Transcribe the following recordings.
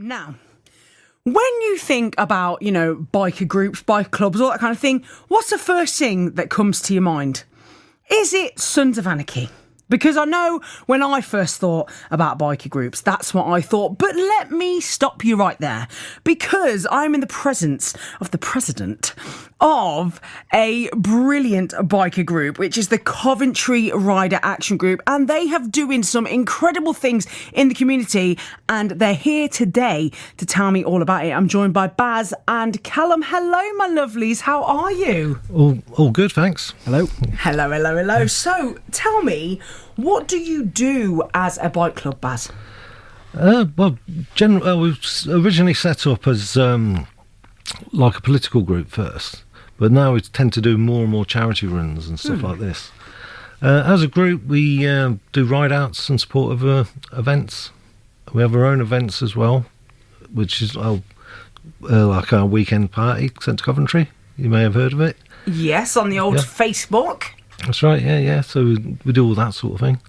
Now, when you think about, biker groups, bike clubs, all that kind of thing, what's the first thing that comes to your mind? Is it Sons of Anarchy? Because I know when I first thought about biker groups, that's what I thought. But let me stop you right there, because I'm in the presence of the president of a brilliant biker group, which is the Coventry Riders Action Group. And they have doing some incredible things in the community. And they're here today to tell me all about it. I'm joined by Baz and Callum. Hello, my lovelies. How are you? All good, thanks. Hello. Hello. So, tell me, what do you do as a bike club, Baz? We originally set up as like a political group first, but now we tend to do more and more charity runs and stuff like this. As a group, we do ride-outs in support of events. We have our own events as well, which is like our weekend party sent to Coventry. You may have heard of it. Yes, on the old Facebook. That's right, yeah. So we do all that sort of thing.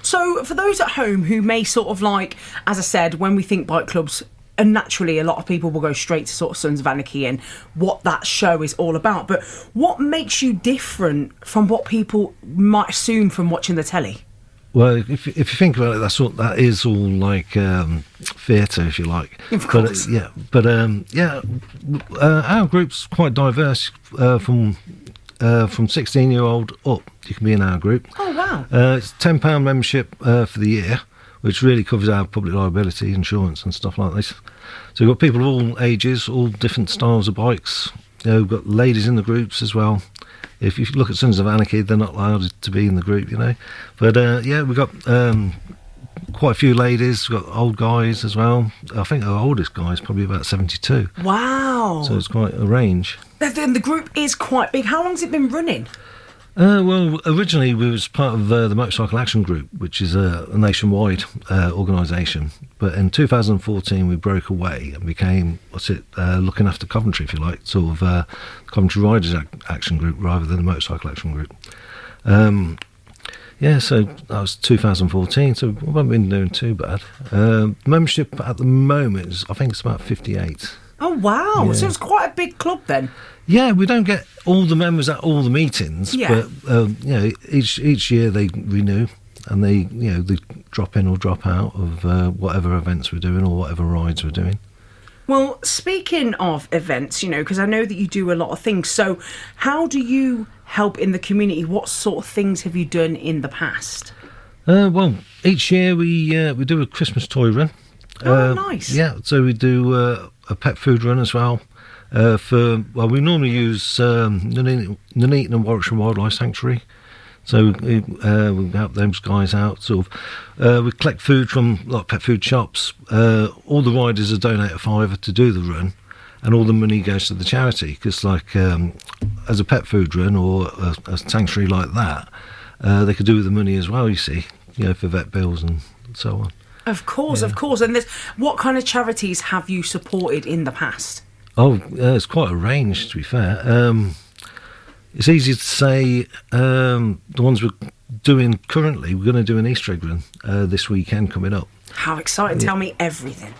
So for those at home who may sort of like, as I said, when we think bike clubs, and naturally a lot of people will go straight to sort of Sons of Anarchy and what that show is all about. But what makes you different from what people might assume from watching the telly? Well, if you think about it, that is all like theatre, if you like. Of course. Our group's quite diverse. From 16-year-old up, you can be in our group. Oh, wow. It's £10 membership for the year, which really covers our public liability insurance and stuff like this. So we've got people of all ages, all different styles of bikes. We've got ladies in the groups as well. If you look at Sons of Anarchy, they're not allowed to be in the group, But we've got quite a few ladies. We've got old guys as well. I think our oldest guy is probably about 72. Wow. So it's quite a range. Then the group is quite big. How long's it been running? Well, originally we was part of the Motorcycle Action Group, which is a nationwide organisation. But in 2014 we broke away and became, looking after Coventry, if you like, sort of Coventry Riders Action Group rather than the Motorcycle Action Group. So that was 2014, so we haven't been doing too bad. Membership at the moment is, I think it's about 58. Oh, wow. Yeah. So it's quite a big club then. Yeah, we don't get all the members at all the meetings, but each year they renew and they drop in or drop out of whatever events we're doing or whatever rides we're doing. Well, speaking of events, because I know that you do a lot of things. So how do you help in the community? What sort of things have you done in the past? Well, each year we do a Christmas toy run. Oh, nice. Yeah, so we do a pet food run as well. We normally use Nuneaton and Warwickshire Wildlife Sanctuary. So we help those guys out. Sort of, we collect food from like pet food shops. All the riders are donate a £5 to do the run, and all the money goes to the charity. Because as a pet food run or a sanctuary like that, they could do with the money as well. You see, for vet bills and so on. Of course. And what kind of charities have you supported in the past? Oh, it's quite a range, to be fair. It's easy to say the ones we're doing currently. We're going to do an Easter egg run this weekend coming up. How exciting. Tell me everything.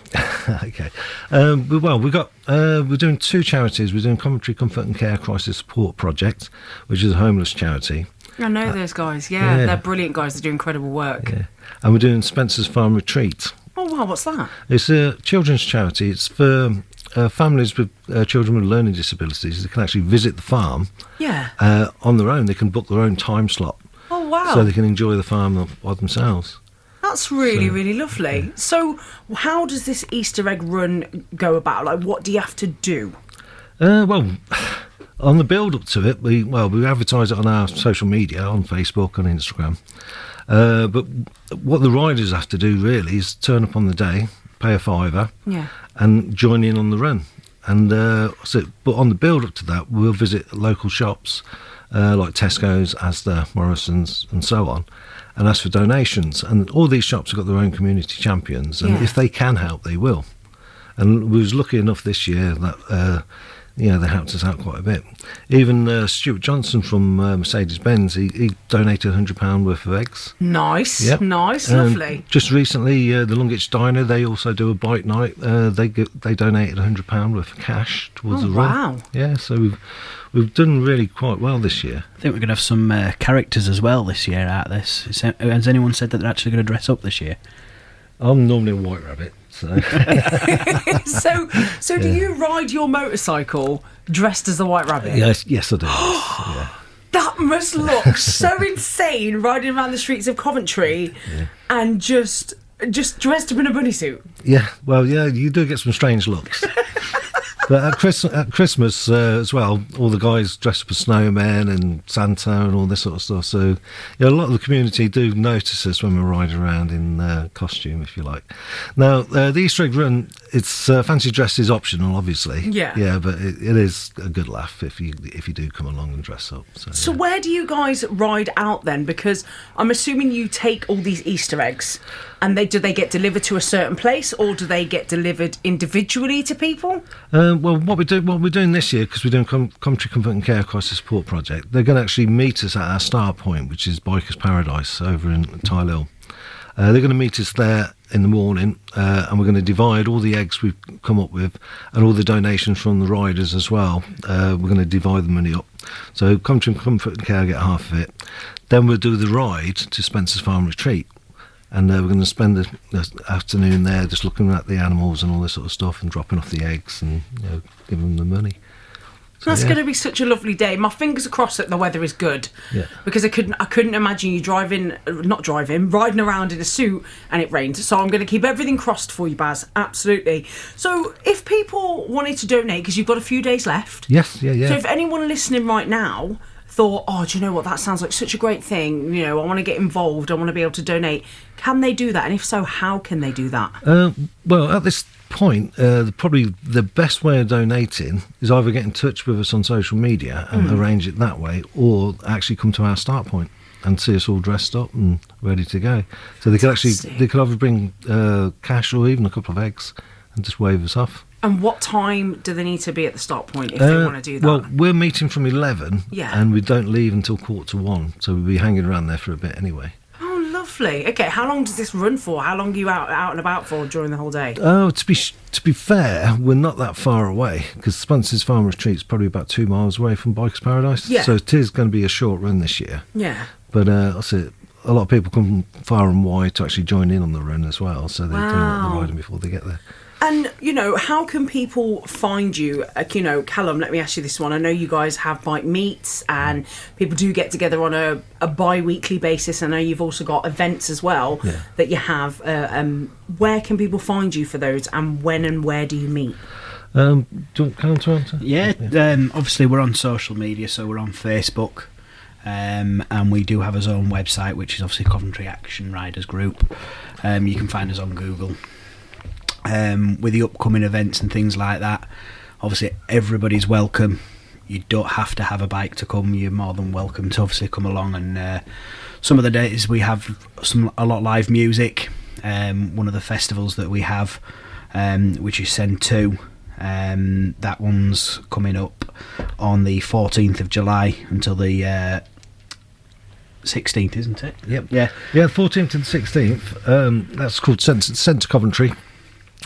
Okay. We're doing two charities. We're doing Coventry Comfort and Care Crisis Support Project, which is a homeless charity. I know those guys. Yeah, they're brilliant guys. They do incredible work. Yeah. And we're doing Spencer's Farm Retreat. Oh, wow. What's that? It's a children's charity. It's for families with children with learning disabilities. They can actually visit the farm on their own. They can book their own time slot. Oh, wow. So they can enjoy the farm by themselves. That's really lovely. Yeah. So how does this Easter egg run go about? Like, what do you have to do? On the build-up to it, we advertise it on our social media, on Facebook, on Instagram. But what the riders have to do really is turn up on the day, pay a £5, and join in on the run. And but on the build-up to that, we'll visit local shops like Tesco's, Asda, Morrison's, and so on, and ask for donations. And all these shops have got their own community champions, and if they can help, they will. And we was lucky enough this year that they helped us out quite a bit. Even Stuart Johnson from Mercedes-Benz, he donated £100 worth of eggs. Nice, Yep. nice, And lovely. just recently, the Longitch Diner, they also do a bike night. They donated £100 worth of cash towards the run. Wow. Yeah, so we've done really quite well this year. I think we're going to have some characters as well this year out of this. Has anyone said that they're actually going to dress up this year? I'm normally a white rabbit, so... So do you ride your motorcycle dressed as the White Rabbit? yes, I do. Yeah. That must look so insane, riding around the streets of Coventry and just dressed up in a bunny suit. Yeah, well, yeah, you do get some strange looks. But at Christmas as well, all the guys dress up as snowmen and Santa and all this sort of stuff. So a lot of the community do notice us when we're riding around in costume, if you like. Now, the Easter egg run, it's fancy dress is optional, obviously. Yeah, but it is a good laugh if you do come along and dress up. So where do you guys ride out then? Because I'm assuming you take all these Easter eggs and do they get delivered to a certain place, or do they get delivered individually to people? Well, what we're doing this year, because we're doing Coventry Comfort and Care Crisis Support Project, they're going to actually meet us at our start point, which is Bikers Paradise over in Tyler. They're going to meet us there in the morning, and we're going to divide all the eggs we've come up with and all the donations from the riders as well. We're going to divide the money up. So Coventry Comfort and Care get half of it. Then we'll do the ride to Spencer's Farm Retreat. And we're going to spend the afternoon there just looking at the animals and all this sort of stuff and dropping off the eggs and giving them the money. So, That's going to be such a lovely day. My fingers are crossed that the weather is good. Yeah. Because I couldn't imagine you riding around in a suit and it rains. So I'm going to keep everything crossed for you, Baz. Absolutely. So if people wanted to donate, because you've got a few days left. Yes, yeah. So if anyone listening right now thought, oh, do you know what, that sounds like such a great thing, I want to get involved, I want to be able to donate, can they do that? And if so, how can they do that? Well, at this point, probably the best way of donating is either get in touch with us on social media and arrange it that way, or actually come to our start point and see us all dressed up and ready to go. So they could either bring cash or even a couple of eggs and just wave us off. And what time do they need to be at the start point if they want to do that? Well, we're meeting from 11, Yeah. and we don't leave until 1:45, so we'll be hanging around there for a bit anyway. Oh, lovely. Okay, how long does this run for? How long are you out and about for during the whole day? Oh, to be fair, we're not that far away, because Spencer's Farm Retreat's probably about 2 miles away from Bikers Paradise. Yeah. So it is going to be a short run this year. Yeah. But I say a lot of people come far and wide to actually join in on the run as well, so they do the riding before they get there. And, how can people find you? Callum, let me ask you this one. I know you guys have bike meets and people do get together on a bi-weekly basis. I know you've also got events as well that you have. Where can people find you for those, and when and where do you meet? Do you want Callum to answer? Yeah, obviously we're on social media, so we're on Facebook. And we do have our own website, which is obviously Coventry Action Riders Group. You can find us on Google. With the upcoming events and things like that, obviously everybody's welcome. You don't have to have a bike to come. You're more than welcome to obviously come along. And some of the days we have a lot of live music. One of the festivals that we have, which is Send 2, that one's coming up on the 14th of July until the 16th, isn't it? Yep. Yeah. 14th and 16th. That's called Centre Coventry.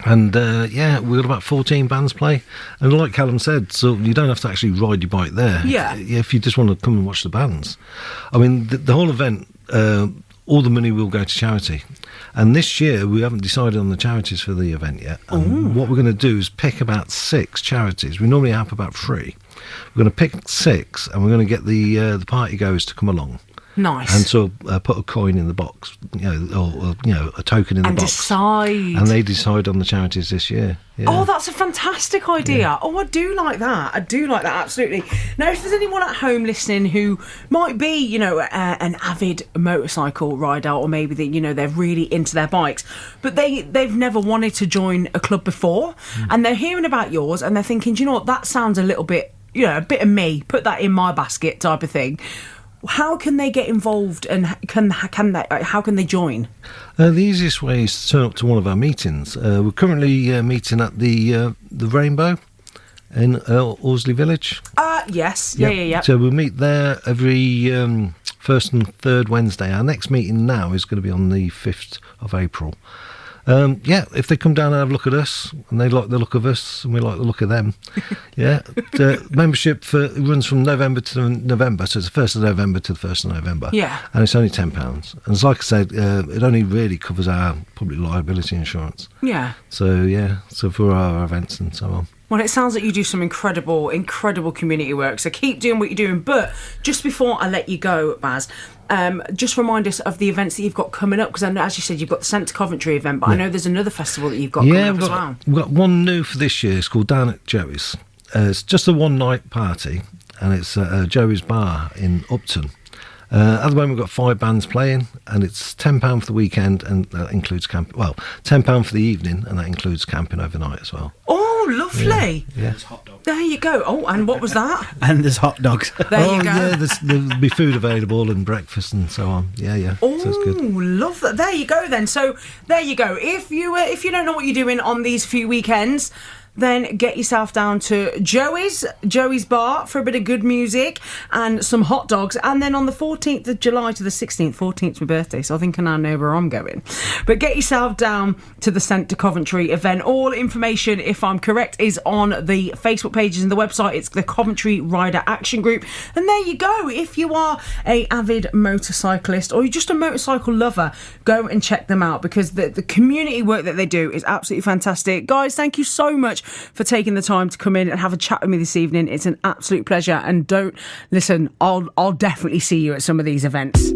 And we've got about 14 bands play. And like Callum said, so you don't have to actually ride your bike there. Yeah. If you just want to come and watch the bands. I mean, the whole event, all the money will go to charity. And this year, we haven't decided on the charities for the event yet. And what we're going to do is pick about 6 charities. We normally have about 3. We're going to pick 6, and we're going to get the party goers to come along. Nice. And so put a coin in the box, or a token in the box. Decide. And they decide on the charities this year. Yeah. Oh, that's a fantastic idea. Yeah. Oh, I do like that. Absolutely. Now, if there's anyone at home listening who might be, an avid motorcycle rider, or maybe they're really into their bikes, but they've never wanted to join a club before, and they're hearing about yours, and they're thinking, do you know what, that sounds a little bit, a bit of me, put that in my basket type of thing. How can they get involved, and how can they join? The easiest way is to turn up to one of our meetings. We're currently meeting at the Rainbow in Horsley Village. Yes. Yeah. So we'll meet there every first and third Wednesday. Our next meeting now is going to be on the 5th of April. If they come down and have a look at us, and they like the look of us, and we like the look of them, the membership runs from November to November, so it's the 1st of November to the 1st of November. Yeah. And it's only £10. And it's like I said, it only really covers our public liability insurance. Yeah. So for our events and so on. Well, it sounds like you do some incredible community work. So keep doing what you're doing. But just before I let you go, Baz, just remind us of the events that you've got coming up. Because I know, as you said, you've got the Centre Coventry event, but I know there's another festival that you've got coming up as well. We've got one new for this year. It's called Down at Joey's. It's just a one-night party, and it's at Joey's Bar in Upton. At the moment, we've got 5 bands playing, and it's £10 for the weekend, and that includes camping. Well, £10 for the evening, and that includes camping overnight as well. Oh, lovely! Yeah. There's hot dogs. There you go. Oh, and what was that? And there's hot dogs. There you go. Yeah, there'll be food available and breakfast and so on. Yeah. Oh, so it's good. love that. There you go then. So there you go. If you don't know what you're doing on these few weekends, then get yourself down to Joey's Bar for a bit of good music and some hot dogs. And then on the 14th of July to the 16th, 14th's my birthday, so I think I now know where I'm going. But get yourself down to the Centre Coventry event. All information, if I'm correct, is on the Facebook pages and the website. It's the Coventry Rider Action Group. And there you go. If you are a avid motorcyclist or you're just a motorcycle lover, go and check them out, because the community work that they do is absolutely fantastic. Guys, thank you so much for taking the time to come in and have a chat with me this evening. It's an absolute pleasure. And don't listen, I'll definitely see you at some of these events.